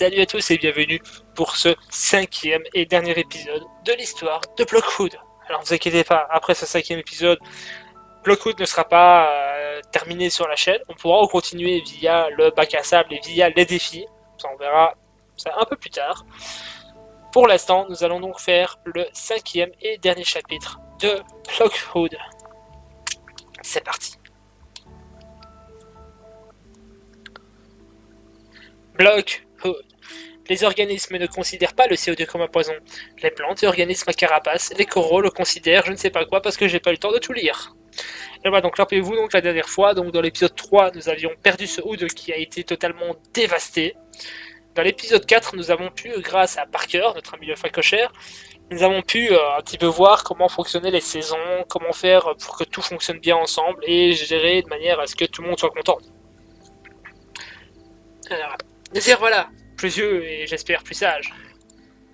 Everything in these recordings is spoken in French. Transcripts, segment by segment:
salut à tous et bienvenue pour ce 5e et dernier épisode de l'histoire de Blockwood. Alors ne vous inquiétez pas, après ce 5e épisode, Blockwood ne sera pas terminé sur la chaîne. On pourra en continuer via le bac à sable et via les défis. Ça, on verra ça un peu plus tard. Pour l'instant, nous allons donc faire le 5e et dernier chapitre de Blockwood. C'est parti. Blockwood. Les organismes ne considèrent pas le CO2 comme un poison. Les plantes et organismes à carapace, les coraux le considèrent, je ne sais pas quoi, parce que j'ai pas eu le temps de tout lire. Et voilà, donc rappelez-vous, donc la dernière fois, donc dans l'épisode 3, nous avions perdu ce Hood qui a été totalement dévasté. Dans l'épisode 4, nous avons pu, grâce à Parker, notre ami le facochère, nous avons pu un petit peu voir comment fonctionnaient les saisons, comment faire pour que tout fonctionne bien ensemble et gérer de manière à ce que tout le monde soit content. Alors, Désir, voilà, plus vieux et j'espère plus sage.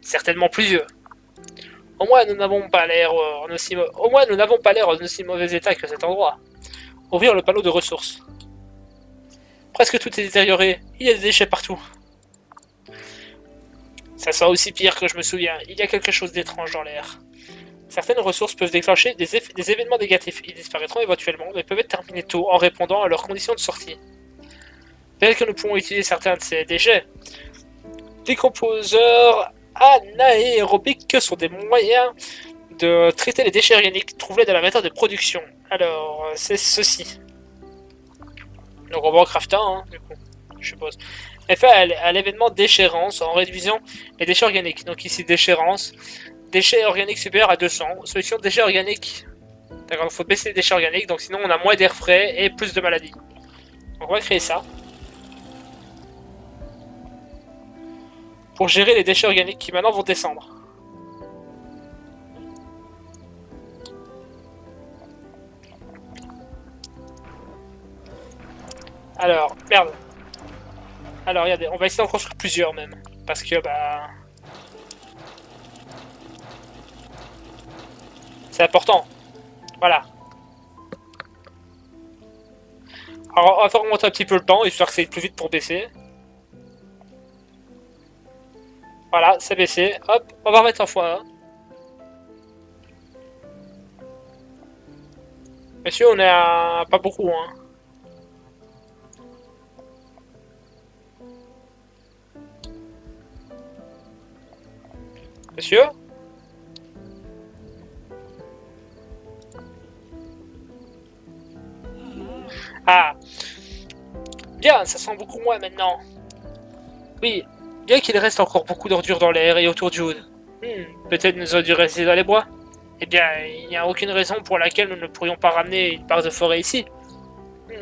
Certainement plus vieux. Au moins, nous n'avons pas l'air en aussi mauvais état que cet endroit. Ouvrir le panneau de ressources. Presque tout est détérioré, il y a des déchets partout. Ça sent aussi pire que je me souviens, il y a quelque chose d'étrange dans l'air. Certaines ressources peuvent déclencher des événements négatifs. Ils disparaîtront éventuellement, mais peuvent être terminés tôt en répondant à leurs conditions de sortie. Peut-être que nous pouvons utiliser certains de ces déchets. Décomposeurs anaérobiques sont des moyens de traiter les déchets organiques trouvés dans la méthode de production. Alors, c'est ceci. Donc on va en crafter un, du coup, je suppose. Effet à l'événement déchérence en réduisant les déchets organiques. Donc ici, déchérence. Déchets organiques supérieurs à 200. Solution déchets organiques. D'accord, il faut baisser les déchets organiques, donc sinon on a moins d'air frais et plus de maladies. Donc on va créer ça. Pour gérer les déchets organiques qui maintenant vont descendre. Alors, merde. Alors, regardez, on va essayer d'en construire plusieurs même. Parce que, bah... c'est important. Voilà. Alors, on va faire remonter un petit peu le temps, histoire que ça aille plus vite pour baisser. Voilà, c'est baissé. Hop, on va remettre en fois 1. Monsieur, on est à... pas beaucoup, hein. Monsieur? Ah. Bien, ça sent beaucoup moins maintenant. Oui, bien qu'il reste encore beaucoup d'ordures dans l'air et autour du Hood. Peut-être nous aurions dû rester dans les bois. Eh bien, il n'y a aucune raison pour laquelle nous ne pourrions pas ramener une part de forêt ici.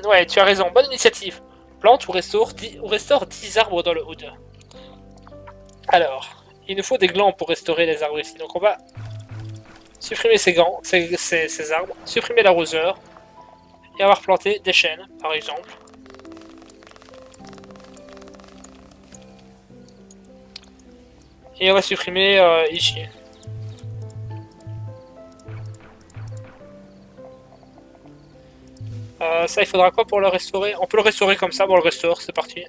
Ouais, tu as raison, bonne initiative. Plante ou restaure 10 arbres dans le Hood. Alors, il nous faut des glands pour restaurer les arbres ici. Donc on va supprimer ces gants, ces arbres, supprimer l'arroseur, et avoir planté des chênes, par exemple. Et on va supprimer ici. Ça, il faudra quoi pour le restaurer? On peut le restaurer comme ça, bon, on le restaure, c'est parti.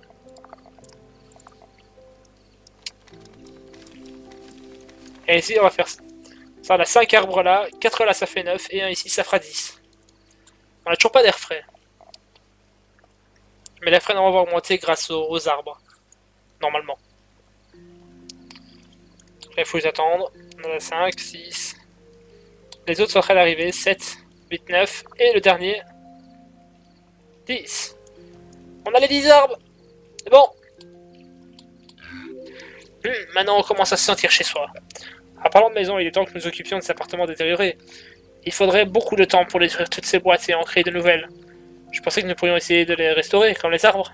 Et ici, on va faire ça. Ça, on a 5 arbres là, 4 là, ça fait 9, et un ici, ça fera 10. On a toujours pas d'air frais. Mais l'air frais, on va augmenter grâce aux arbres. Normalement. Là, il faut les attendre. On en a 5, 6. Les autres sont en train d'arriver. 7, 8, 9. Et le dernier. 10. On a les 10 arbres. C'est bon. Maintenant, on commence à se sentir chez soi. En parlant de maison, il est temps que nous occupions de cet appartement détérioré. Il faudrait beaucoup de temps pour détruire toutes ces boîtes et en créer de nouvelles. Je pensais que nous pourrions essayer de les restaurer, comme les arbres.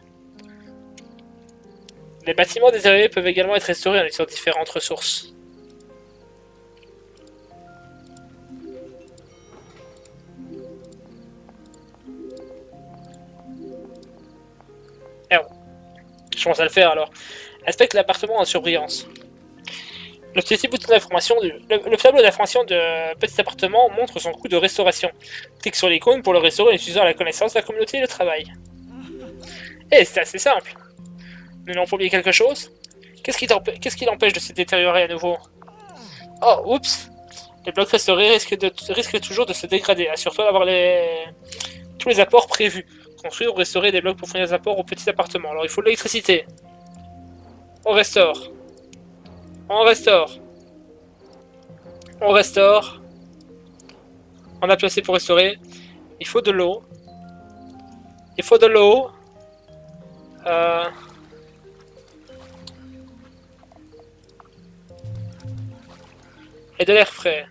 Les bâtiments détériorés peuvent également être restaurés en utilisant différentes ressources. Merde. Je commence à le faire alors. Inspecte l'appartement en surbrillance. Le petit bouton d'information le tableau d'information de petit appartement montre son coût de restauration. Clique sur l'icône pour le restaurer en utilisant la connaissance, la communauté et le travail. Et c'est assez simple. Nous n'avons pas oublié quelque chose. Qu'est-ce qui l'empêche de se détériorer à nouveau? Oh, oups. Les blocs restaurés risquent toujours de se dégrader. Assure-toi d'avoir tous les apports prévus. Construire ou restaurer des blocs pour fournir des apports aux petits appartements. Alors il faut de l'électricité. On restaure. On restaure. On restaure. On a placé pour restaurer. Il faut de l'eau. Il faut de l'eau. Et de l'air frais.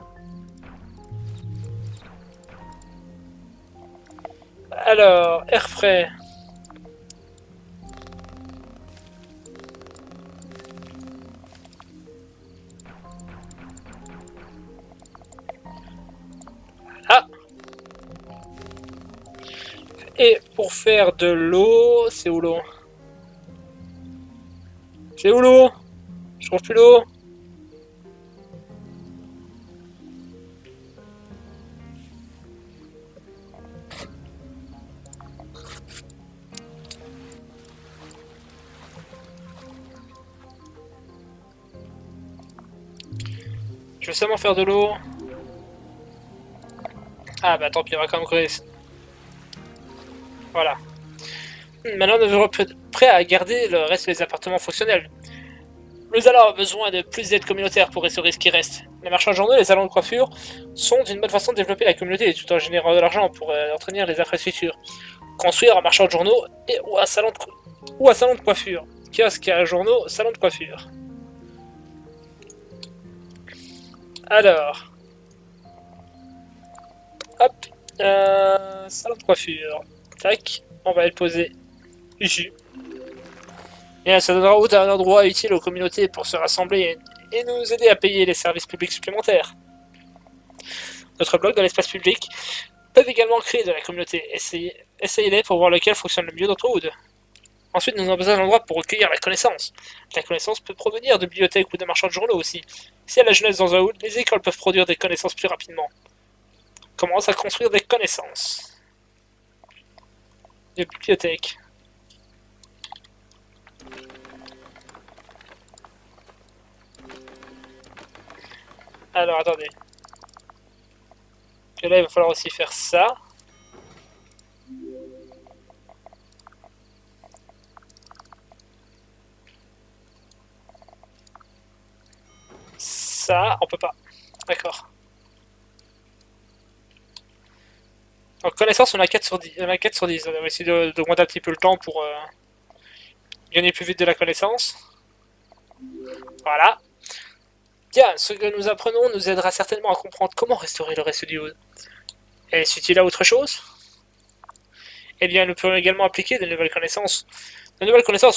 Alors, air frais. Ah. Et pour faire de l'eau, c'est où l'eau? C'est où l'eau? Je trouve plus l'eau. Je veux seulement faire de l'eau. Ah bah tant pis, on va quand même crever. Voilà. Maintenant, nous serons prêts à garder le reste des appartements fonctionnels. Nous allons avoir besoin de plus d'aide communautaire pour restaurer ce qui reste. Les marchands de journaux et les salons de coiffure sont une bonne façon de développer la communauté tout en générant de l'argent pour entretenir les infrastructures. Construire un marchand de journaux ou un salon de coiffure. Kiosque à journaux, salon de coiffure. Alors. Hop. Salon de coiffure. Tac. On va le poser ici. Et ça donnera un endroit utile aux communautés pour se rassembler et nous aider à payer les services publics supplémentaires. Notre blog dans l'espace public peuvent également créer de la communauté. Essayez-les pour voir lequel fonctionne le mieux dans votre Wood. Ensuite, nous avons besoin d'un endroit pour recueillir la connaissance. La connaissance peut provenir de bibliothèques ou de marchands de journaux aussi. Si à la jeunesse dans un Wood, les écoles peuvent produire des connaissances plus rapidement. Commence à construire des connaissances. Des bibliothèques. Alors, attendez. Et là, il va falloir aussi faire ça. Ça, on peut pas. D'accord. Donc, connaissance, on a 4 sur 10. On a 4 sur 10. On va essayer d'augmenter un petit peu le temps pour gagner plus vite de la connaissance. Voilà. Bien, ce que nous apprenons nous aidera certainement à comprendre comment restaurer le reste du Wood. Et suffit-il à autre chose? Eh bien, nous pourrons également appliquer de nouvelles connaissances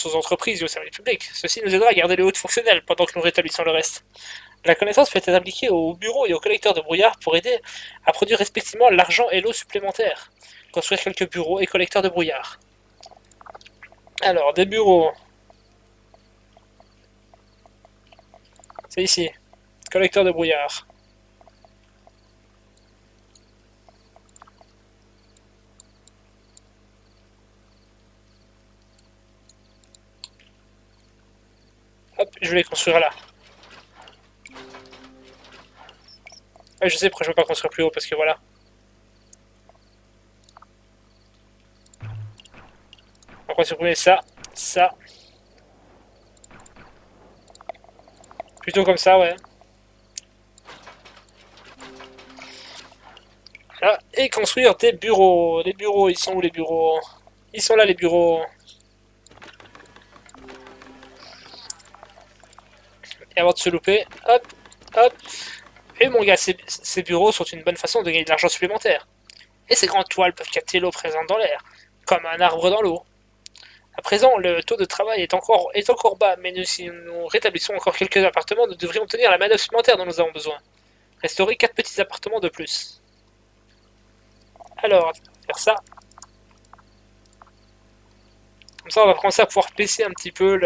aux entreprises et aux services publics. Ceci nous aidera à garder le Wood fonctionnel pendant que nous rétablissons le reste. La connaissance peut être appliquée aux bureaux et aux collecteurs de brouillard pour aider à produire respectivement l'argent et l'eau supplémentaires. Construire quelques bureaux et collecteurs de brouillard. Alors, des bureaux. C'est ici. Collecteur de brouillard. Hop, je vais les construire là. Ouais, je sais pourquoi je ne peux pas construire plus haut, parce que voilà. On va supprimer ça, ça. Plutôt comme ça, ouais. Là, et construire des bureaux. Les bureaux, ils sont où les bureaux? Ils sont là les bureaux. Et avant de se louper, hop, hop. Et mon gars, ces bureaux sont une bonne façon de gagner de l'argent supplémentaire. Et ces grandes toiles peuvent capter l'eau présente dans l'air, comme un arbre dans l'eau. À présent, le taux de travail est encore bas, mais si nous rétablissons encore quelques appartements, nous devrions obtenir la main-d'œuvre supplémentaire dont nous avons besoin. Restaurer 4 petits appartements de plus. Alors, faire ça. Comme ça, on va commencer à pouvoir baisser un petit peu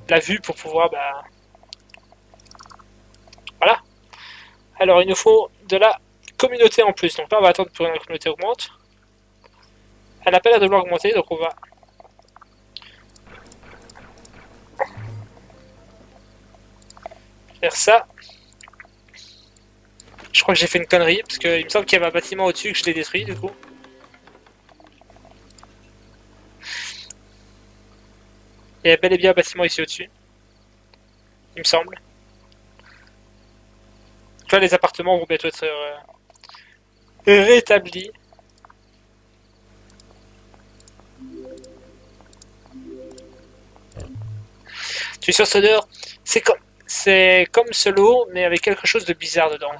la vue pour pouvoir... Bah... Voilà. Alors, il nous faut de la communauté en plus. Donc là, on va attendre que la communauté augmente. Elle n'a pas l'air de vouloir augmenter, donc on va... faire ça. Je crois que j'ai fait une connerie, parce qu'il me semble qu'il y avait un bâtiment au-dessus que je l'ai détruit du coup. Il y avait bel et bien un bâtiment ici au-dessus. Il me semble. Tu vois, les appartements vont bientôt être rétablis. Tu es sur Soder, c'est comme ce lot, mais avec quelque chose de bizarre dedans.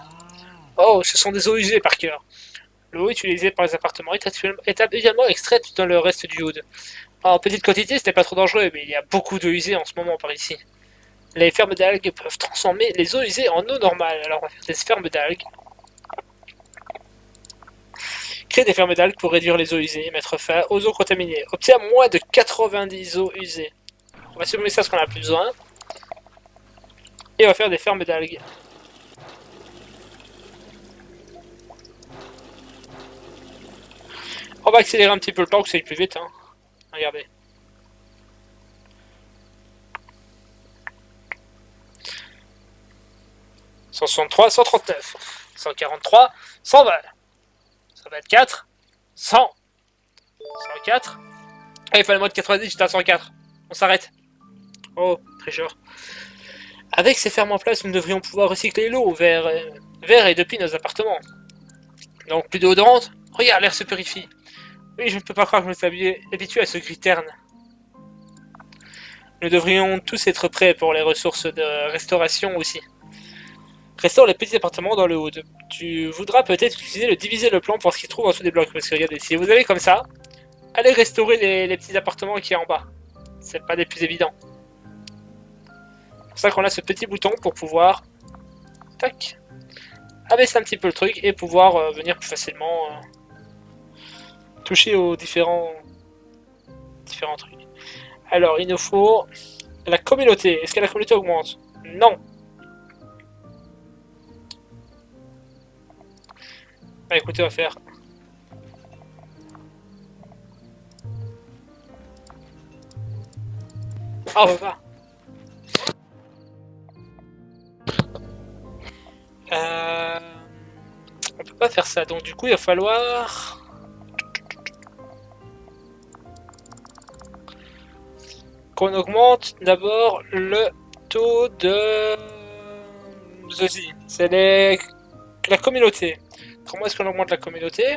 Oh, ce sont des eaux usées par cœur. L'eau utilisée par les appartements est également extraite dans le reste du Hood. En petite quantité, c'était pas trop dangereux, mais il y a beaucoup d'eau usée en ce moment par ici. Les fermes d'algues peuvent transformer les eaux usées en eau normale. Alors on va faire des fermes d'algues. Créer des fermes d'algues pour réduire les eaux usées, mettre fin aux eaux contaminées. Obtient moins de 90 eaux usées. On va supprimer ça parce qu'on a plus besoin. Et on va faire des fermes d'algues. On va accélérer un petit peu le temps pour que ça aille plus vite. Hein. Regardez. « 163, 139, 143, 120, 124, 100, 104. Ah, il fallait moins de 90, j'étais à 104. On s'arrête. Oh, tricheur. Avec ces fermes en place, nous devrions pouvoir recycler l'eau vers et depuis nos appartements. Donc plus déodorante. Regarde, l'air se purifie. Oui, je ne peux pas croire que je me suis habitué à ce gris terne. Nous devrions tous être prêts pour les ressources de restauration aussi. Restaure les petits appartements dans le Hood. Tu voudras peut-être diviser le plan pour ce qui se trouve en dessous des blocs. Parce que regardez, si vous avez comme ça, allez restaurer les petits appartements qui est en bas. C'est pas des plus évidents. C'est pour ça qu'on a ce petit bouton pour pouvoir tac, abaisser un petit peu le truc et pouvoir venir plus facilement toucher aux différents trucs. Alors, il nous faut la communauté. Est-ce que la communauté augmente? Non. Bah écoutez, on va faire... Ah, on va. On peut pas faire ça, donc du coup il va falloir... qu'on augmente d'abord le taux de... Zozi. C'est la communauté. Comment est-ce qu'on augmente la communauté?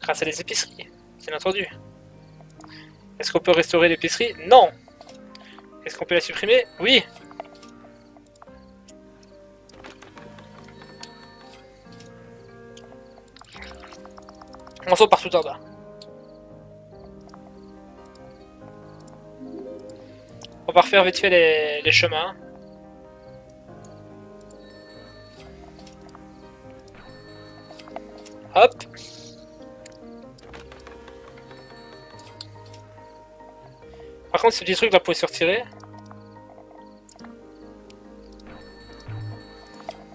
Grâce à les épiceries, bien entendu. Est-ce qu'on peut restaurer l'épicerie? Non. Est-ce qu'on peut la supprimer? Oui. On saute partout en bas. On va refaire vite fait les chemins. Hop. Par contre, ce petit truc là, vous pouvez se retirer.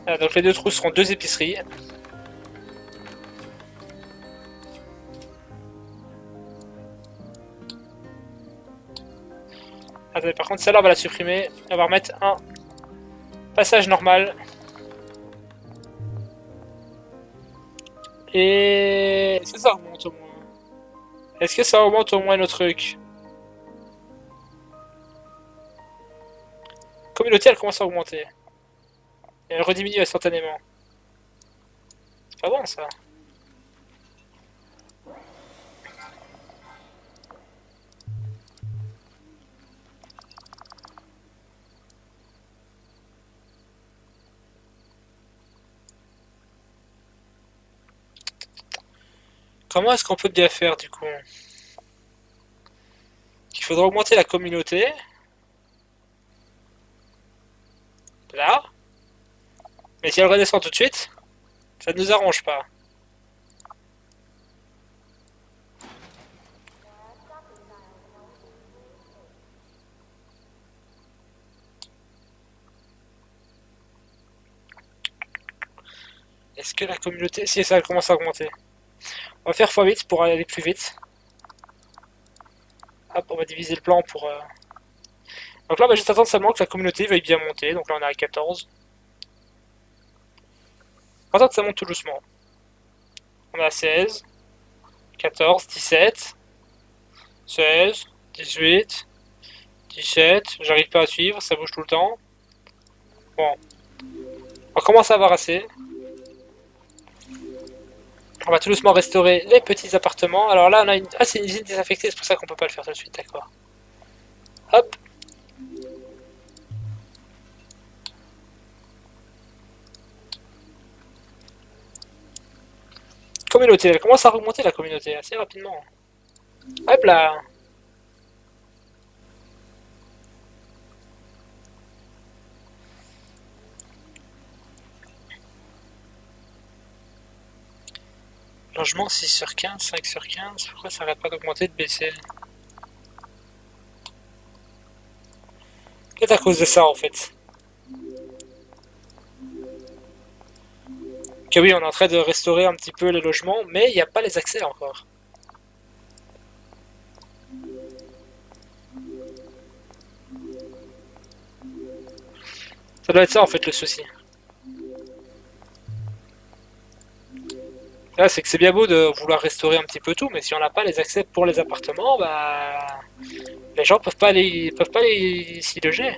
Voilà, donc les deux trous seront deux épiceries. Attendez, par contre, celle-là, on va la supprimer. On va remettre un passage normal. Et... est-ce que ça remonte au moins? Est-ce que ça augmente au moins nos trucs? Communauté, elle commence à augmenter. Et elle rediminue instantanément. C'est pas bon, ça. Comment est-ce qu'on peut bien faire, du coup? Il faudra augmenter la communauté. Là. Mais si elle redescend tout de suite, ça ne nous arrange pas. Est-ce que la communauté... si ça commence à augmenter. On va faire x8 pour aller plus vite. Hop, on va diviser le plan pour Donc là, on va juste attendre seulement que la communauté veuille bien monter. Donc là, on est à 14. On attend que ça monte tout doucement. On est à 16, 14, 17, 16, 18, 17. J'arrive pas à suivre, ça bouge tout le temps. Bon. On commence à avoir assez. On va tout doucement restaurer les petits appartements. Alors là, on a une... Ah, c'est une usine désaffectée, c'est pour ça qu'on peut pas le faire tout de suite, d'accord. Hop. Communauté, elle commence à remonter la communauté assez rapidement. Hop là. Logement 6 sur 15, 5 sur 15. Pourquoi ça arrête pas d'augmenter, de baisser? Peut-être à cause de ça en fait. Ok, oui, on est en train de restaurer un petit peu les logements, mais il n'y a pas les accès encore. Ça doit être ça en fait le souci. Là, c'est que c'est bien beau de vouloir restaurer un petit peu tout, mais si on n'a pas les accès pour les appartements, bah les gens peuvent pas aller s'y loger.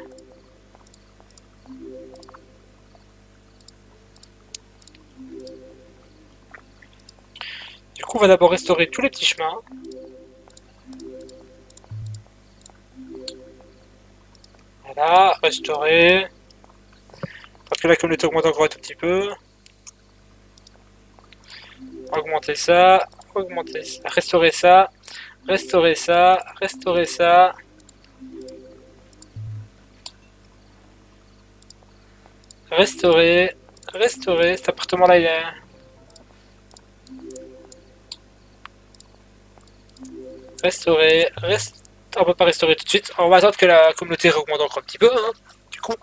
Du coup, on va d'abord restaurer tous les petits chemins. Voilà, restaurer. Parce que la communauté augmente encore un tout petit peu. Augmenter ça, augmenter ça, restaurer ça, restaurer ça, restaurer ça. Restaurer, restaurer. Cet appartement-là, il est... Restaurer, on peut pas restaurer tout de suite. On va attendre que la communauté augmente encore un petit peu. Hein. Du coup,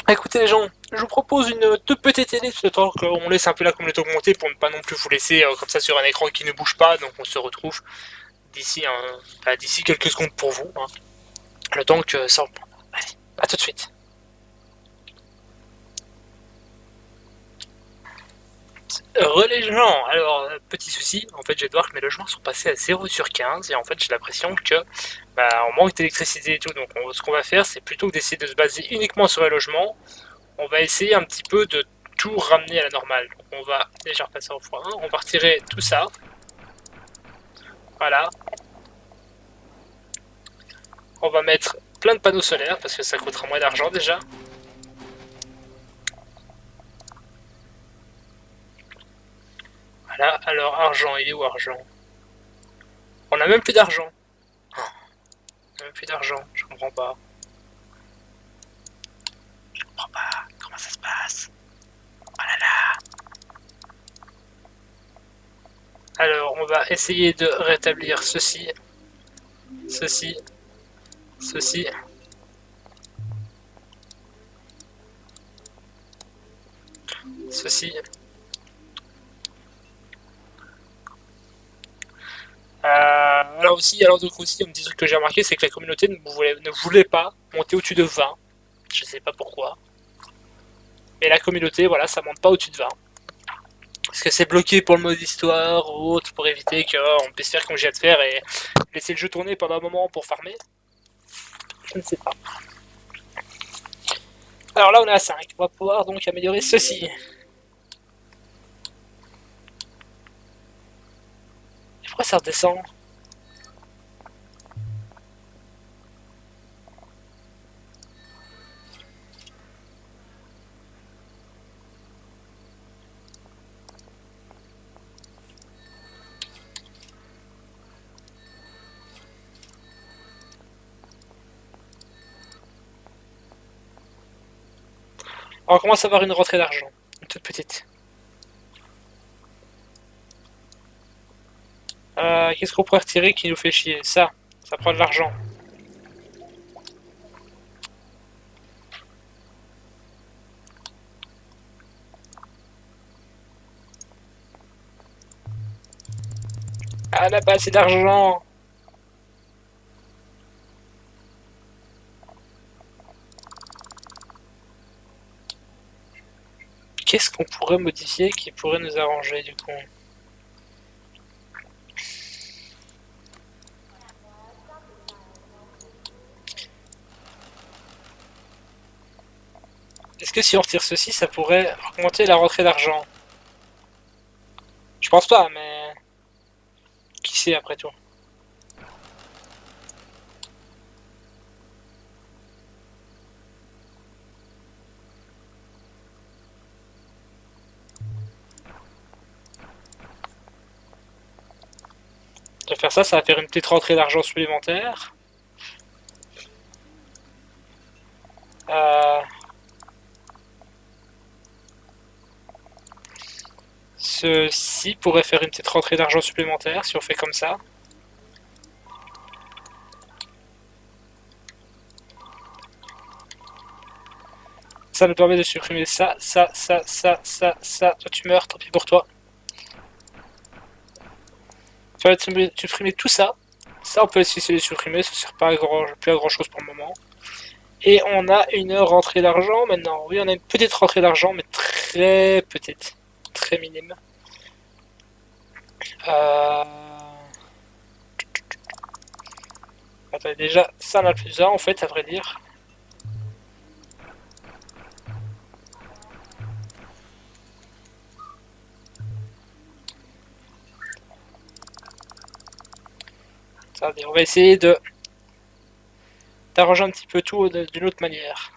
écoutez les gens, je vous propose une toute petite télé, le temps qu'on laisse un peu la communauté augmenter pour ne pas non plus vous laisser comme ça sur un écran qui ne bouge pas. Donc on se retrouve d'ici d'ici quelques secondes pour vous. Hein. Le temps que ça... Allez, à tout de suite. Les gens, alors petit souci, en fait je vais voir que mes logements sont passés à 0 sur 15 et en fait j'ai l'impression que on manque d'électricité et tout, donc ce qu'on va faire c'est plutôt que d'essayer de se baser uniquement sur les logements, on va essayer un petit peu de tout ramener à la normale. Donc on va déjà repasser au point 1, on va retirer tout ça, voilà, on va mettre plein de panneaux solaires parce que ça coûtera moins d'argent déjà. Voilà, alors argent, il est où argent? On a même plus d'argent. Oh, on a même plus d'argent, je comprends pas. Je comprends pas, comment ça se passe? Oh là là. Alors, on va essayer de rétablir ceci, ceci, ceci. Ceci. Alors aussi, alors donc aussi, un petit truc que j'ai remarqué, c'est que la communauté ne voulait pas monter au-dessus de 20. Je sais pas pourquoi. Mais la communauté, voilà, ça monte pas au-dessus de 20. Est-ce que c'est bloqué pour le mode histoire ou autre pour éviter qu'on puisse faire comme j'ai à de faire et laisser le jeu tourner pendant un moment pour farmer? Je ne sais pas. Alors là, on est à 5. On va pouvoir donc améliorer ceci. Et pourquoi ça redescend? On commence à avoir une rentrée d'argent. Une toute petite. Qu'est-ce qu'on pourrait retirer qui nous fait chier? Ça prend de l'argent. Ah, on n'a pas assez d'argent. pourrait modifier, qui pourrait nous arranger du coup. Est-ce que si on retire ceci, ça pourrait augmenter la rentrée d'argent? Je pense pas, mais qui sait après tout. De faire ça, ça va faire une petite rentrée d'argent supplémentaire. Euh, Ceci pourrait faire une petite rentrée d'argent supplémentaire si on fait comme ça. Ça nous permet de supprimer ça. Toi tu meurs, tant pis pour toi. Ça va supprimer tout ça. Ça, on peut essayer de les supprimer, ça sert pas à plus à grand chose pour le moment. Et on a une rentrée d'argent maintenant. Oui, on a une petite rentrée d'argent, mais très petite. Très minime. Attendez, déjà, ça on a plus un en fait, à vrai dire. Attendez, on va essayer de d'arranger un petit peu tout d'une autre manière.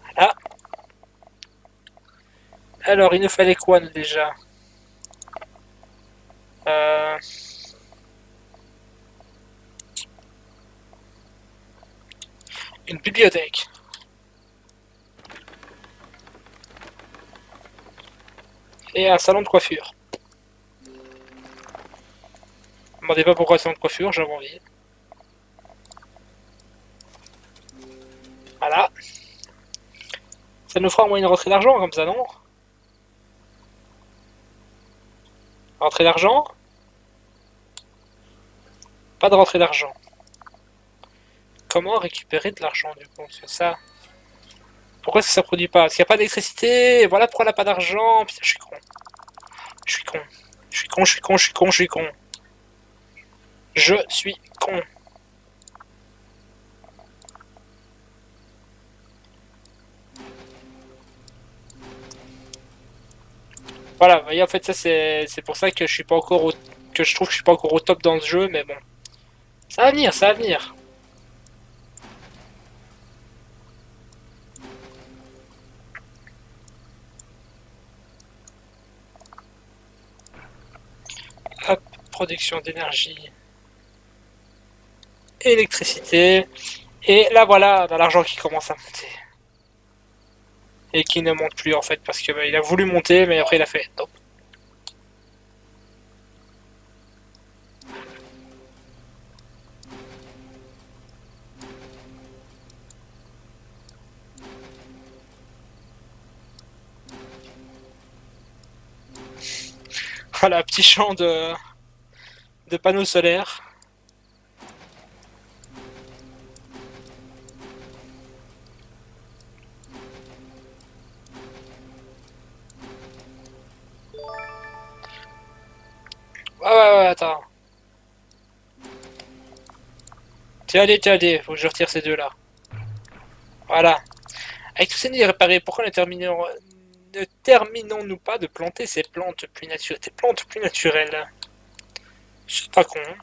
Voilà. Alors, il nous fallait quoi nous, déjà? Une bibliothèque. Et un salon de coiffure. Ne me demandez pas pourquoi salon de coiffure, j'avais envie. Voilà. Ça nous fera au moins une rentrée d'argent comme ça, non? Rentrée d'argent? Pas de rentrée d'argent. Comment récupérer de l'argent du coup? C'est ça. Pourquoi est-ce que ça produit pas? Parce qu'il n'y a pas d'électricité. Voilà pourquoi elle n'a pas d'argent. Putain, je suis con. Je suis con. Je suis con, je suis con, je suis con, je suis con. Je suis con. Voilà, vous voyez, en fait, ça c'est pour ça que je suis pas encore que je trouve que je suis pas encore au top dans ce jeu, mais bon. Ça va venir, ça va venir. Hop, production d'énergie. Électricité. Et là voilà, on a l'argent qui commence à monter. Et qui ne monte plus en fait, parce que il a voulu monter, mais après il a fait non. Voilà, petit champ de panneaux solaires. Ouais, attends. Tiens, allez, faut que je retire ces deux-là. Voilà. Avec tous ces nids réparés, pourquoi ne terminons-nous pas de planter ces plantes plus naturelles, des plantes plus naturelles? C'est pas con. Hein.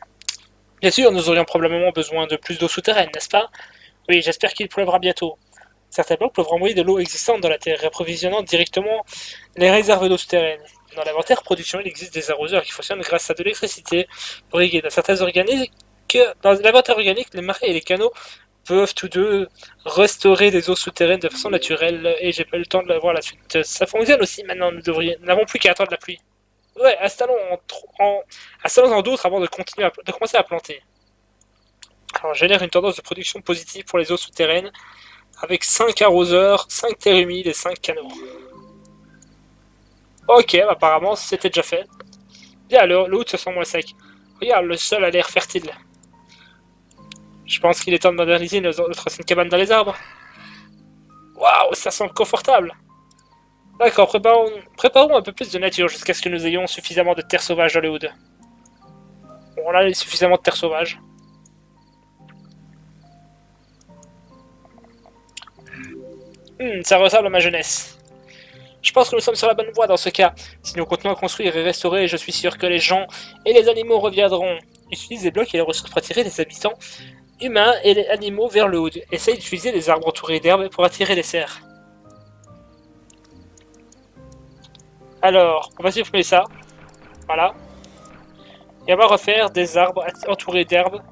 Bien sûr, nous aurions probablement besoin de plus d'eau souterraine, n'est-ce pas? Oui, j'espère qu'il pleuvra bientôt. Certains blocs peuvent renvoyer de l'eau existante dans la terre, approvisionnant directement les réserves d'eau souterraines. Dans l'inventaire production, il existe des arroseurs qui fonctionnent grâce à de l'électricité pour irriguer dans certains organiques. Dans l'inventaire organique, les marais et les canaux peuvent tous deux restaurer des eaux souterraines de façon naturelle et j'ai pas eu le temps de voir la suite. Ça fonctionne aussi maintenant, nous n'avons plus qu'à attendre la pluie. Ouais, installons-en d'autres avant de commencer à planter. Alors, génère une tendance de production positive pour les eaux souterraines avec 5 arroseurs, 5 terres humides et 5 canaux. Ok, apparemment c'était déjà fait. Bien, l'eau se sent moins sec. Regarde, le sol a l'air fertile. Je pense qu'il est temps de moderniser notre ancienne cabane dans les arbres. Waouh, ça semble confortable. D'accord, préparons un peu plus de nature jusqu'à ce que nous ayons suffisamment de terre sauvage dans le Hood. Bon, là, il y a suffisamment de terre sauvage. Ça ressemble à ma jeunesse. Je pense que nous sommes sur la bonne voie dans ce cas. Si nous continuons à construire et restaurer, je suis sûr que les gens et les animaux reviendront. Utilise les blocs et les ressources pour attirer les habitants humains et les animaux vers le Hood. Essaye d'utiliser des arbres entourés d'herbes pour attirer les cerfs. Alors, on va supprimer ça. Voilà. Et on va refaire des arbres entourés d'herbes.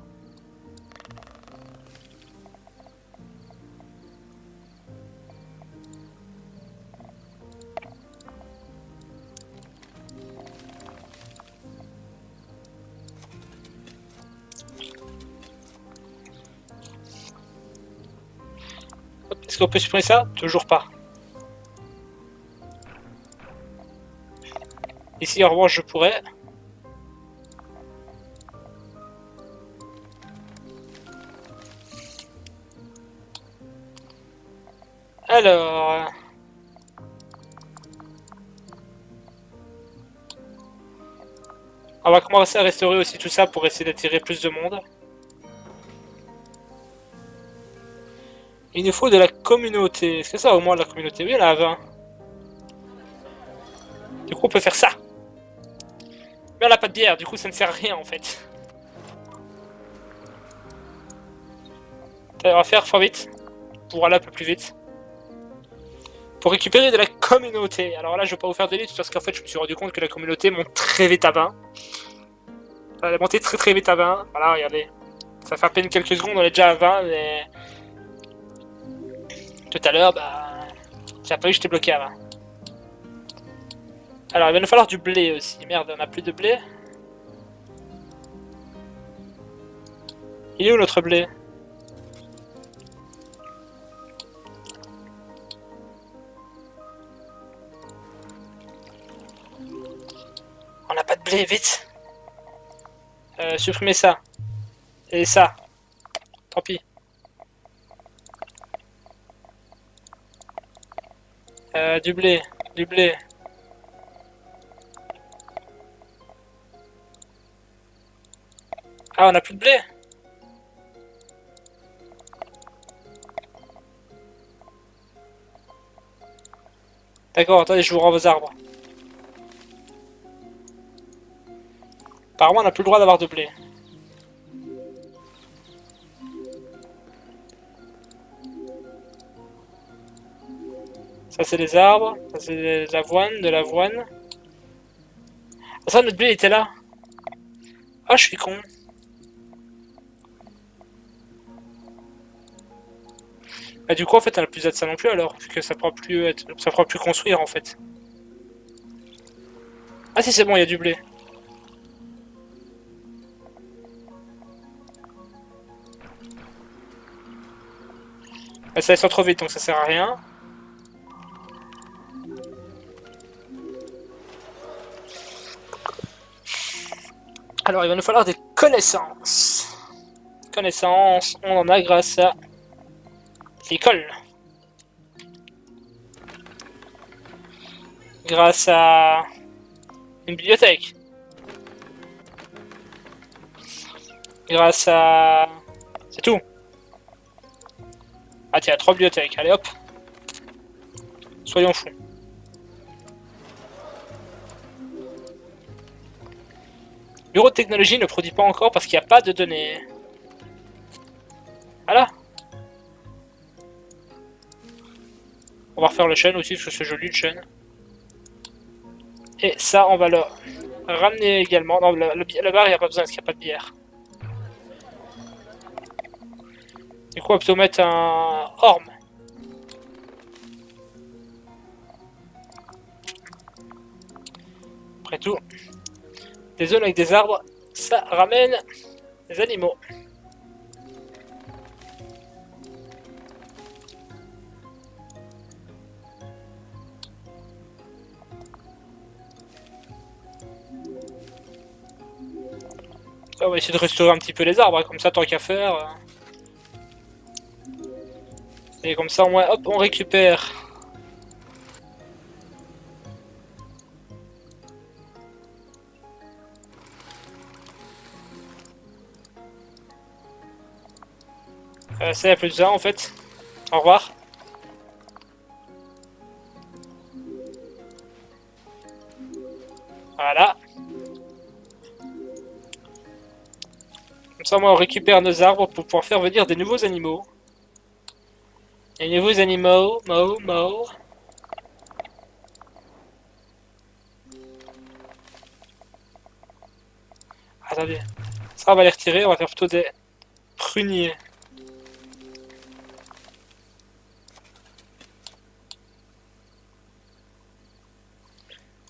Est-ce qu'on peut supprimer ça? Toujours pas. Ici, en revanche, je pourrais. Alors... On va commencer à restaurer aussi tout ça pour essayer d'attirer plus de monde. Il nous faut de la communauté. Est-ce que ça au moins de la communauté? Oui, il y en a 20. Du coup, on peut faire ça. Mais on n'a pas de bière, du coup, ça ne sert à rien en fait. On va faire fort vite. Pour aller un peu plus vite. Pour récupérer de la communauté. Alors là, je vais pas vous faire de liste parce qu'en fait, je me suis rendu compte que la communauté monte très vite à 20. Elle est montée très vite à 20. Voilà, regardez. Ça fait à peine quelques secondes, on est déjà à 20, mais... Tout à l'heure, bah... J'ai pas eu, j'étais bloqué à 20. Alors, il va nous falloir du blé aussi. Merde, on a plus de blé. Il est où notre blé? On n'a pas de blé, vite. Supprimer ça. Et ça. Tant pis. Du blé. Du blé. Ah, on a plus de blé? D'accord, attendez, je vous rends vos arbres. Apparemment, on n'a plus le droit d'avoir de blé. Ça, c'est des arbres. Ça, c'est de l'avoine. De l'avoine. Ah, ça, notre blé était là. Ah, je suis con. Bah, du coup, en fait, on a plus de ça non plus alors, vu que ça pourra plus être, ça pourra plus construire en fait. Ah si, c'est bon, il y a du blé. Bah, ça descend trop vite, donc ça sert à rien. Alors, il va nous falloir des connaissances. Connaissances, on en a grâce à l'école. Grâce à une bibliothèque. Grâce à... C'est tout. Ah tiens, 3 bibliothèques, allez hop. Soyons fous. Bureau de technologie ne produit pas encore parce qu'il n'y a pas de données. Voilà. On va refaire le chêne aussi parce que c'est joli le chêne. Et ça, on va le ramener également. Non, la barre, il n'y a pas besoin parce qu'il n'y a pas de bière. Du coup, on va plutôt mettre un orme. Après tout, des zones avec des arbres, ça ramène des animaux. On va essayer de restaurer un petit peu les arbres, hein, comme ça, tant qu'à faire. Et comme ça, au moins, hop, on récupère. Ça, y a plus de ça en fait. Au revoir. Voilà. Comme ça, moi, on récupère nos arbres pour pouvoir faire venir des nouveaux animaux. Des nouveaux animaux, mo. Attendez. Ça, on va les retirer, on va faire plutôt des pruniers.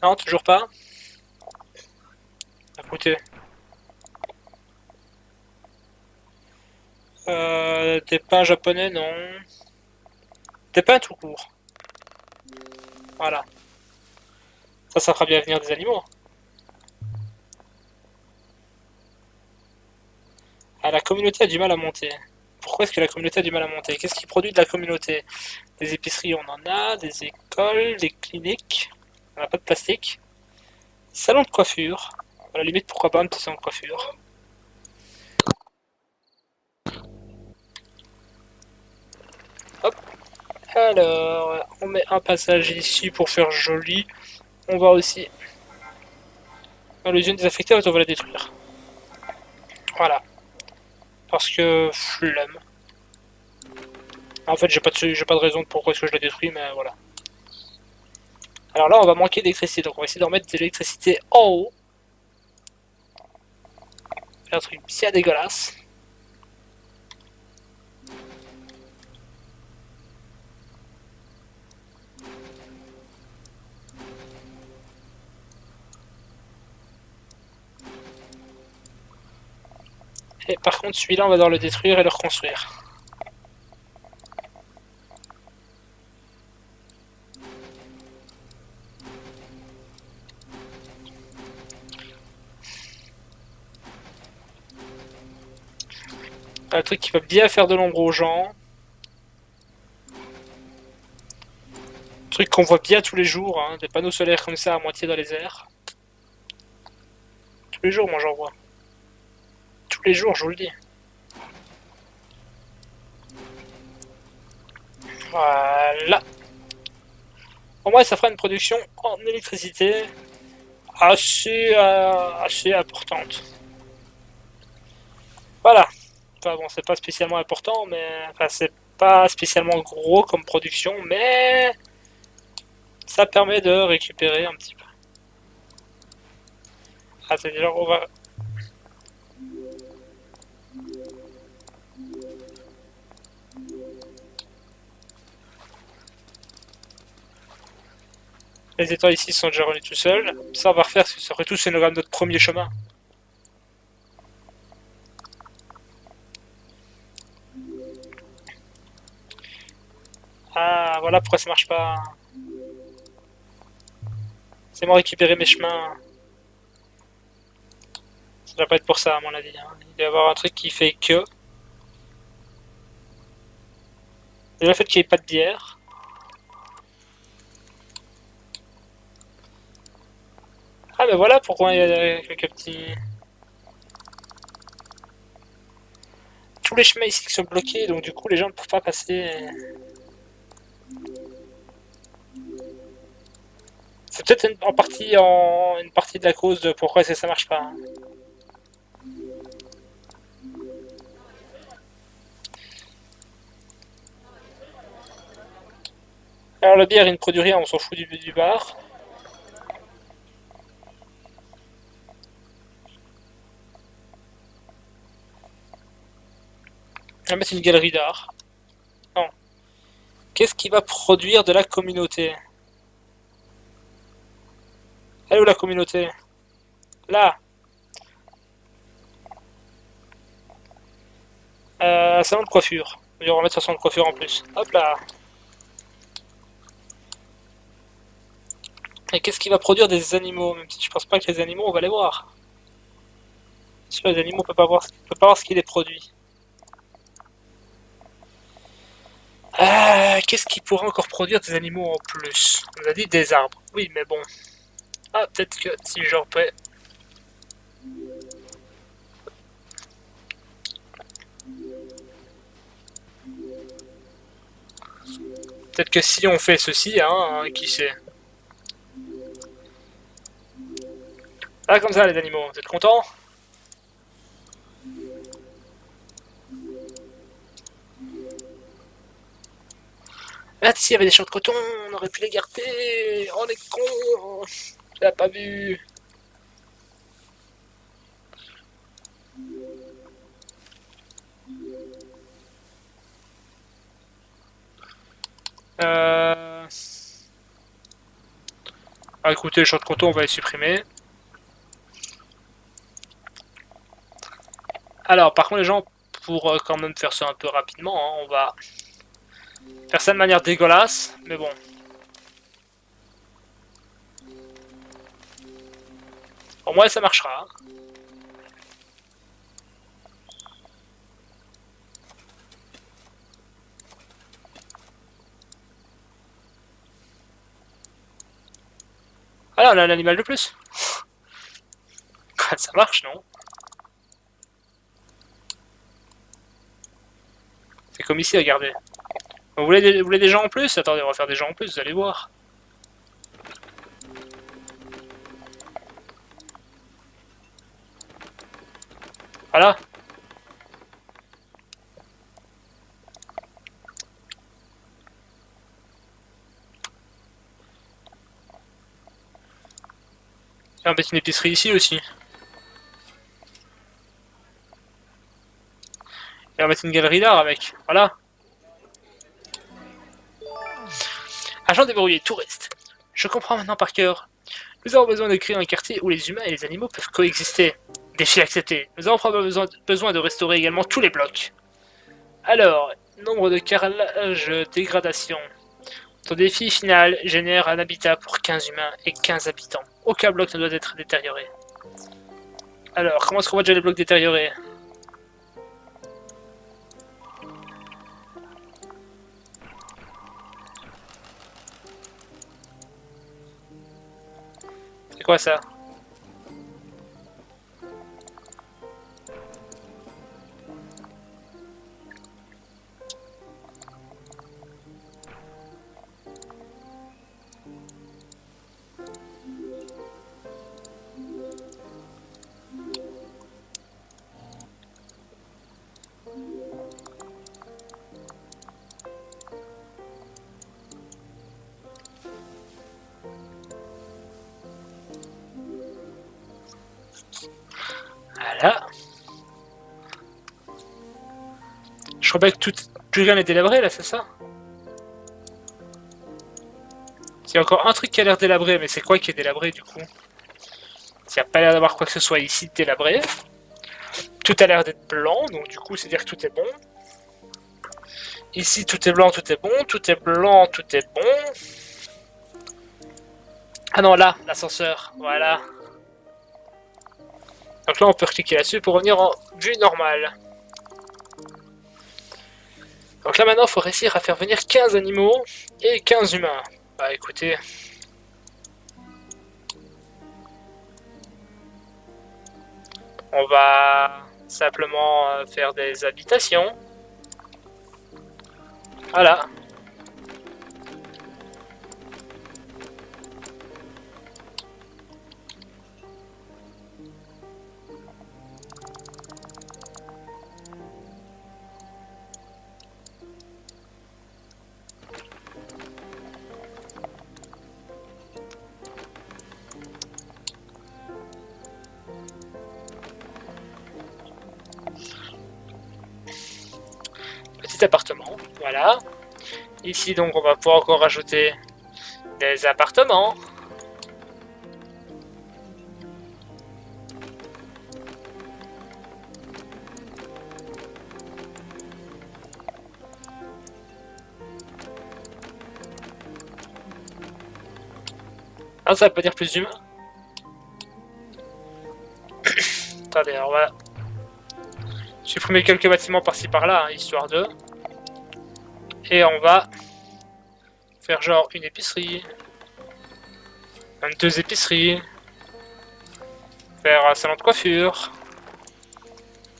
Non, toujours pas. Écoutez. Des pains japonais, non. Des pains tout court. Voilà. Ça fera bien venir des animaux. Ah, la communauté a du mal à monter. Pourquoi est-ce que la communauté a du mal à monter? Qu'est-ce qui produit de la communauté? Des épiceries, on en a. Des écoles, des cliniques. On n'a pas de plastique. Salon de coiffure. À la limite, pourquoi pas un petit salon de coiffure. Hop. Alors, on met un passage ici pour faire joli. On va aussi dans l'usine désaffectée, on va la détruire. Voilà. Parce que flemme. En fait, j'ai pas de raison de pourquoi est-ce que je la détruis, mais voilà. Alors là, on va manquer d'électricité, donc on va essayer de remettre de l'électricité en haut. C'est un truc bien dégueulasse. Et par contre, celui-là, on va devoir le détruire et le reconstruire. Un truc qui va bien faire de l'ombre aux gens. Un truc qu'on voit bien tous les jours, hein, des panneaux solaires comme ça à moitié dans les airs. Tous les jours, moi j'en vois. Tous les jours, je vous le dis. Voilà. Au moins, ça fera une production en électricité assez importante. Voilà. Enfin bon, c'est pas spécialement important, mais enfin, c'est pas spécialement gros comme production, mais ça permet de récupérer un petit peu. Ah, c'est déjà, on va. Les étangs ici sont déjà revenus tout seuls. Ça, on va refaire, parce que après tout, c'est notre premier chemin. Ah, voilà pourquoi ça marche pas. C'est moi récupérer mes chemins. Ça doit pas être pour ça, à mon avis, hein. Il doit y avoir un truc qui fait que. Déjà, le fait qu'il n'y ait pas de bière. Ah, ben voilà pourquoi il y a quelques petits. Tous les chemins ici qui sont bloqués, donc du coup, les gens ne peuvent pas passer. C'est peut-être une partie de la cause de pourquoi est-ce que ça marche pas, hein. Alors, la bière, il ne produit rien, on s'en fout du bar. On va mettre une galerie d'art. Non. Qu'est-ce qui va produire de la communauté? Elle est où la communauté? Là. Salon de coiffure. On va mettre un salon de coiffure en plus. Hop là. Et qu'est-ce qui va produire des animaux? Même si je pense pas que les animaux, on va les voir. Sur les animaux, on peut pas voir ce qui les produit. Qu'est-ce qui pourrait encore produire des animaux en plus? On a dit des arbres. Oui, mais bon. Ah, peut-être que si j'en peux... Peut-être que si on fait ceci, qui sait. Ah, comme ça, les animaux, vous êtes contents? Ah, ici, il y avait des champs de coton, on aurait pu les garder. On est con. Je l'ai pas vu. Euh... Ah, écoutez, les champs de coton, on va les supprimer. Alors, par contre, les gens, pour quand même faire ça un peu rapidement, on va faire ça de manière dégueulasse, mais bon. Au moins, ça marchera. Ah là, on a un animal de plus. Ça marche, non? C'est comme ici, regardez. Vous voulez des gens en plus? Attendez, on va faire des gens en plus, vous allez voir. Voilà. On va mettre une épicerie ici aussi. Et on va mettre une galerie d'art avec. Voilà. Agent débrouillé, touriste. Je comprends maintenant par cœur. Nous avons besoin de créer un quartier où les humains et les animaux peuvent coexister. Défi accepté. Nous avons probablement besoin de restaurer également tous les blocs. Alors, nombre de carrelage, dégradation. Ton défi final génère un habitat pour 15 humains et 15 habitants. Aucun bloc ne doit être détérioré. Alors, comment est-ce qu'on voit déjà les blocs détériorés? C'est quoi ça? Voilà. Je crois bien que tout, plus rien n'est délabré là, c'est ça? Il y a encore un truc qui a l'air délabré, mais c'est quoi qui est délabré du coup? Il n'y a pas l'air d'avoir quoi que ce soit ici de délabré. Tout a l'air d'être blanc, donc du coup c'est dire que tout est bon. Ici tout est blanc, tout est bon, tout est blanc, tout est bon. Ah non, là, l'ascenseur, voilà. Donc là on peut cliquer là-dessus pour revenir en vue normale. Donc là maintenant il faut réussir à faire venir 15 animaux et 15 humains. Bah écoutez... On va simplement faire des habitations. Voilà. Petit appartement, voilà. Ici donc on va pouvoir encore rajouter des appartements. Ah, ça veut pas dire plus d'humains. Attendez, on va supprimer quelques bâtiments par-ci par-là, histoire de... Et on va faire genre une épicerie, même 2 épiceries, faire un salon de coiffure,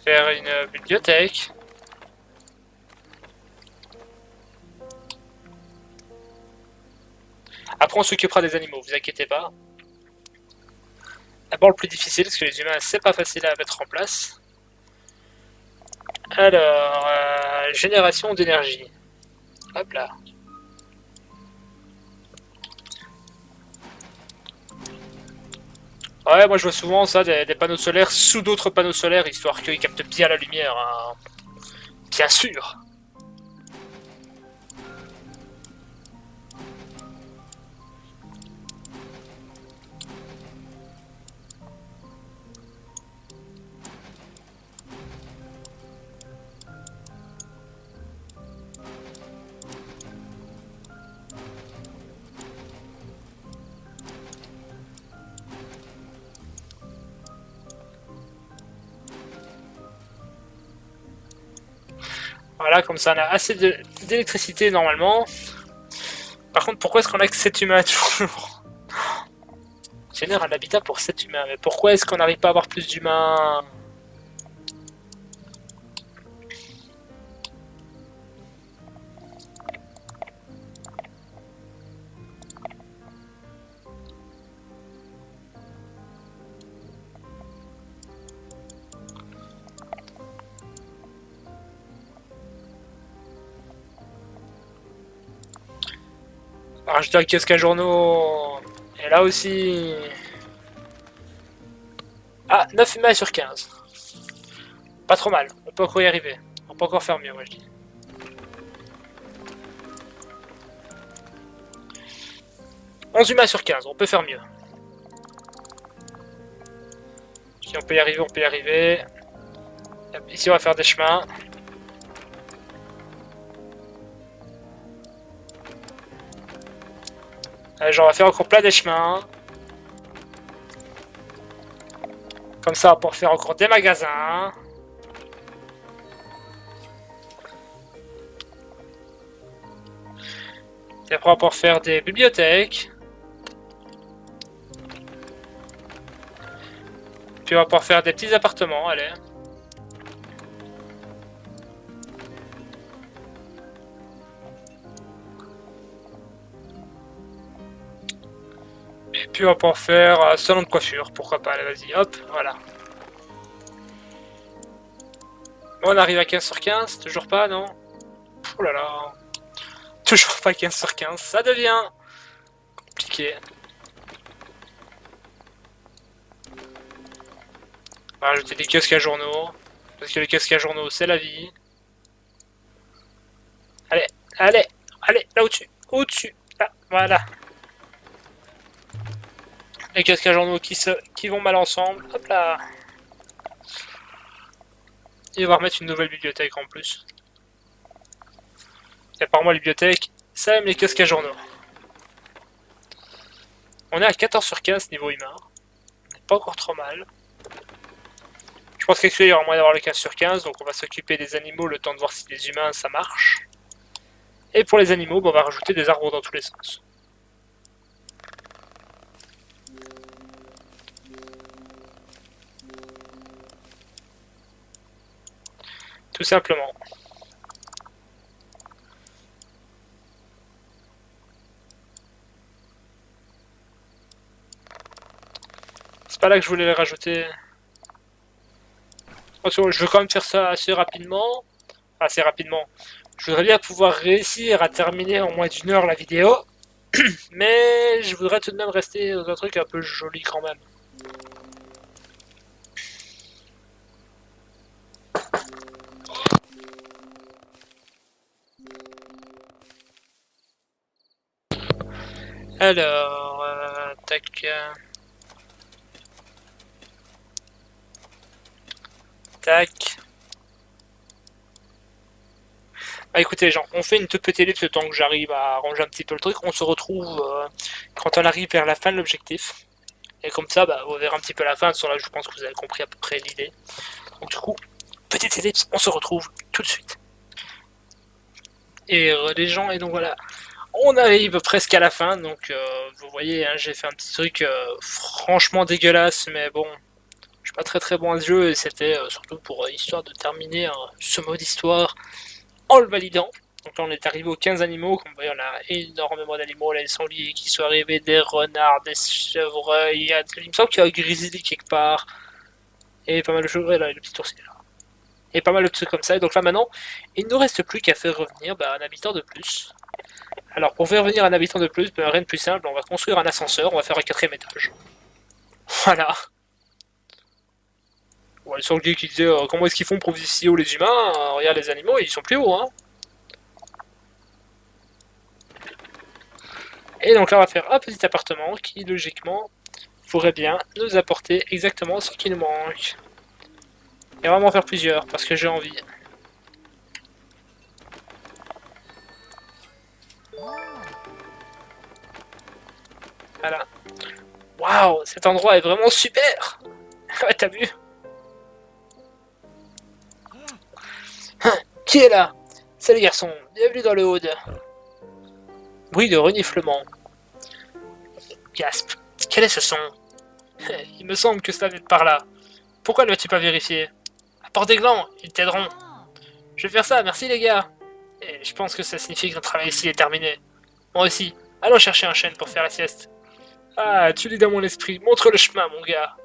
faire une bibliothèque. Après on s'occupera des animaux, vous inquiétez pas. D'abord le plus difficile, parce que les humains c'est pas facile à mettre en place. Alors, génération d'énergie. Hop là. Ouais, moi je vois souvent ça, des panneaux solaires sous d'autres panneaux solaires, histoire qu'ils captent bien la lumière. Hein. Bien sûr. Voilà, comme ça on a assez d'électricité normalement. Par contre, pourquoi est-ce qu'on a que 7 humains toujours? Génère un habitat pour 7 humains, mais pourquoi est-ce qu'on n'arrive pas à avoir plus d'humains? Rajouter un kiosque à journaux. Et là aussi. Ah, 9 humains sur 15. Pas trop mal, on peut encore y arriver. On peut encore faire mieux, moi je dis. « 11 humains sur 15, on peut faire mieux. Si on peut y arriver, on peut y arriver. Ici, on va faire des chemins. Genre, on va faire encore plein des chemins. Comme ça, pour faire encore des magasins. Et après, on va pouvoir faire des bibliothèques. Puis, on va pouvoir faire des petits appartements, allez. Et puis, on va pouvoir faire un salon de coiffure, pourquoi pas, allez, vas-y, hop, voilà. Bon, on arrive à 15 sur 15, toujours pas, non? Oh là là. Toujours pas 15 sur 15, ça devient compliqué. On va rajouter des kiosques à journaux, parce que les kiosques à journaux, c'est la vie. Allez, allez, allez, là au-dessus, au-dessus, là, voilà. Les kiosques à journaux qui vont mal ensemble, hop là. Et on va remettre une nouvelle bibliothèque en plus. Et apparemment, la bibliothèque, ça aime les kiosques à journaux. On est à 14 sur 15 niveau humain. On n'est pas encore trop mal. Je pense qu'actuellement, il y aura moyen d'avoir le 15 sur 15, donc on va s'occuper des animaux le temps de voir si les humains ça marche. Et pour les animaux, on va rajouter des arbres dans tous les sens. Tout simplement. C'est pas là que je voulais les rajouter. Attention, je veux quand même faire ça assez rapidement. Assez rapidement. Je voudrais bien pouvoir réussir à terminer en moins d'1 heure la vidéo. Mais je voudrais tout de même rester dans un truc un peu joli quand même. Alors, tac. Tac. Bah écoutez les gens, on fait une toute petite ellipse le temps que j'arrive à arranger un petit peu le truc. On se retrouve quand on arrive vers la fin de l'objectif. Et comme ça, bah, vous verrez un petit peu la fin. Sur là, je pense que vous avez compris à peu près l'idée. Donc du coup, petite ellipse, on se retrouve tout de suite. Et les gens, et donc voilà. On arrive presque à la fin, donc vous voyez, hein, j'ai fait un petit truc franchement dégueulasse, mais bon, je suis pas très bon à ce jeu, et c'était surtout pour histoire de terminer ce mode histoire en le validant. Donc là on est arrivé aux 15 animaux, comme vous voyez on a énormément d'animaux, là ils sont liés qui sont arrivés, des renards, des chevreuils, il me semble qu'il y a un grizzly quelque part, et pas mal de chevreuils là, le petit ours là. Et pas mal de trucs comme ça, et donc là maintenant, il ne nous reste plus qu'à faire revenir un habitant de plus. Alors pour faire venir un habitant de plus, rien de plus simple, on va construire un ascenseur, on va faire un 4ème étage. Voilà. Ouais, le sanglier qui disait comment est-ce qu'ils font pour vivre si haut les humains, regarde les animaux, ils sont plus hauts hein. Et donc là on va faire un petit appartement qui logiquement pourrait bien nous apporter exactement ce qui nous manque. Et vraiment faire plusieurs parce que j'ai envie. Voilà. Waouh, cet endroit est vraiment super. Ouais, t'as vu? Qui est là? Salut garçon, bienvenue dans le Aude. Bruit de reniflement. Gasp. Quel est ce son? Il me semble que cela vient de par là. Pourquoi ne vas-tu pas vérifier? Apporte des glands, ils t'aideront. Je vais faire ça, merci les gars. Et je pense que ça signifie que notre travail ici est terminé. Moi aussi. Allons chercher un chêne pour faire la sieste. Ah, tu lis dans mon esprit. Montre le chemin, mon gars.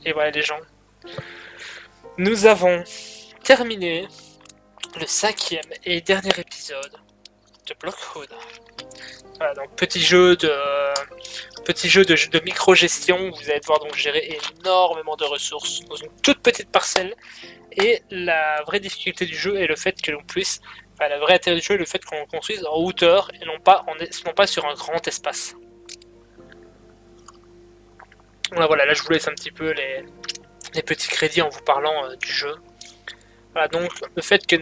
Et voilà les gens. Nous avons terminé le 5ème et dernier épisode de Blockhood. Voilà, donc petit jeu de micro-gestion. Vous allez devoir donc gérer énormément de ressources dans une toute petite parcelle. Et la vraie difficulté du jeu est le fait que l'on puisse... Enfin, la vraie intérêt du jeu est le fait qu'on construise en hauteur et non pas sur un grand espace. Voilà, là je vous laisse un petit peu les petits crédits en vous parlant du jeu. Voilà, donc le fait que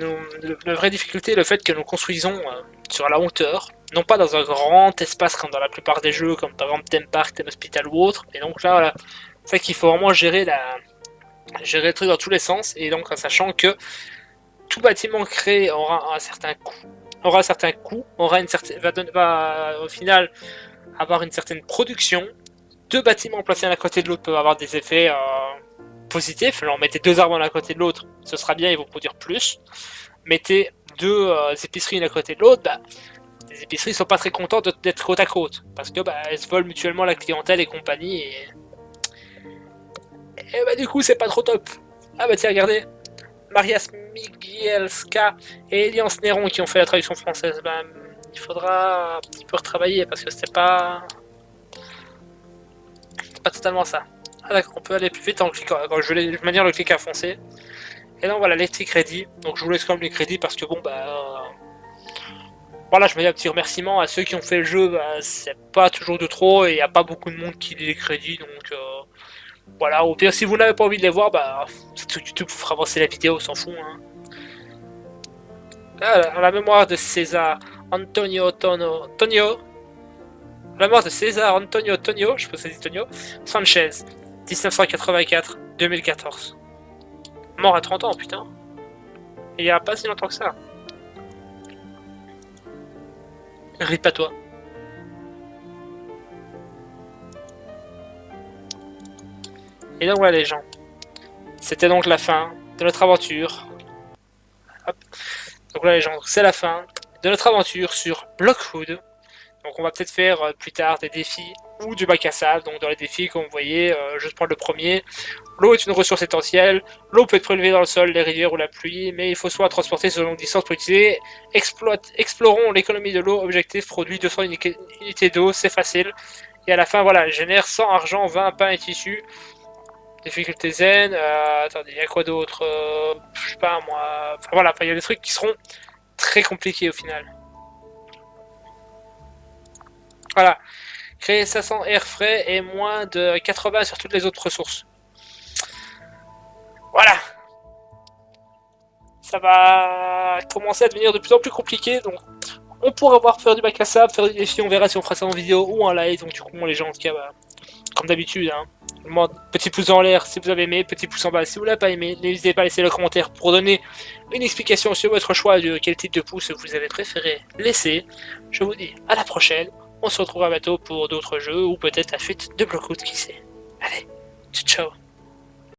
la vraie difficulté est le fait que nous construisons sur la hauteur, non pas dans un grand espace comme dans la plupart des jeux, comme par exemple Theme Park, Theme Hospital ou autre. Et donc là, voilà, c'est qu'il faut vraiment gérer le truc dans tous les sens, et donc en sachant que tout bâtiment créé aura un certain coût, va au final avoir une certaine production. Deux bâtiments placés l'un à côté de l'autre peuvent avoir des effets positifs. Alors mettez deux arbres l'un à côté de l'autre, ce sera bien, ils vont produire plus. Mettez deux épiceries l'un à côté de l'autre, les épiceries sont pas très contentes d'être côte à côte, parce que elles se volent mutuellement la clientèle et compagnie, et du coup c'est pas trop top. Ah tiens, regardez, Marias Migielska et Eliance Néron qui ont fait la traduction française. Il faudra un petit peu retravailler parce que c'était pas totalement ça. Ah d'accord, on peut aller plus vite en cliquant. Je vais de manière le clic à foncer. Et donc voilà, les petits crédits. Donc je vous laisse quand même les crédits parce que voilà, je mets un petit remerciement à ceux qui ont fait le jeu. C'est pas toujours de trop et il n'y a pas beaucoup de monde qui lit les crédits. Donc voilà, au pire, si vous n'avez pas envie de les voir, YouTube vous fera avancer la vidéo, on s'en fout. Hein. À la mémoire de César Antonio Tonio. La mort de César Antonio Tonio, je pense que c'est Tonio, Sanchez, 1984-2014. Mort à 30 ans, putain. Il n'y a pas si longtemps que ça. Rip à toi. Et donc voilà les gens. C'était donc la fin de notre aventure. Hop. Donc là les gens, c'est la fin de notre aventure sur Blockhood. Donc on va peut-être faire plus tard des défis ou du bac à sable. Donc dans les défis, comme vous voyez, je vais prendre le premier. L'eau est une ressource essentielle. L'eau peut être prélevée dans le sol, les rivières ou la pluie, mais il faut soit transporter sur longue distance pour utiliser. Explorons l'économie de l'eau. Objectif, produit 200 unités d'eau, c'est facile. Et à la fin, voilà, génère 100 argent, 20 pain et tissus. Difficulté zen. Attendez, il y a quoi d'autre? Je sais pas moi. Enfin voilà, il y a des trucs qui seront très compliqués au final. Voilà. Créer 500 air frais et moins de 80 sur toutes les autres ressources. Voilà. Ça va commencer à devenir de plus en plus compliqué, donc on pourra voir faire du bac à sable, faire du défi, on verra si on fera ça en vidéo ou en live, donc du coup les gens en tout cas comme d'habitude. Hein. Petit pouce en l'air si vous avez aimé, petit pouce en bas si vous l'avez pas aimé. N'hésitez pas à laisser le commentaire pour donner une explication sur votre choix de quel type de pouce vous avez préféré laisser. Je vous dis à la prochaine. On se retrouvera bientôt pour d'autres jeux ou peut-être la suite de Blockwood, qui sait. Allez, ciao ciao.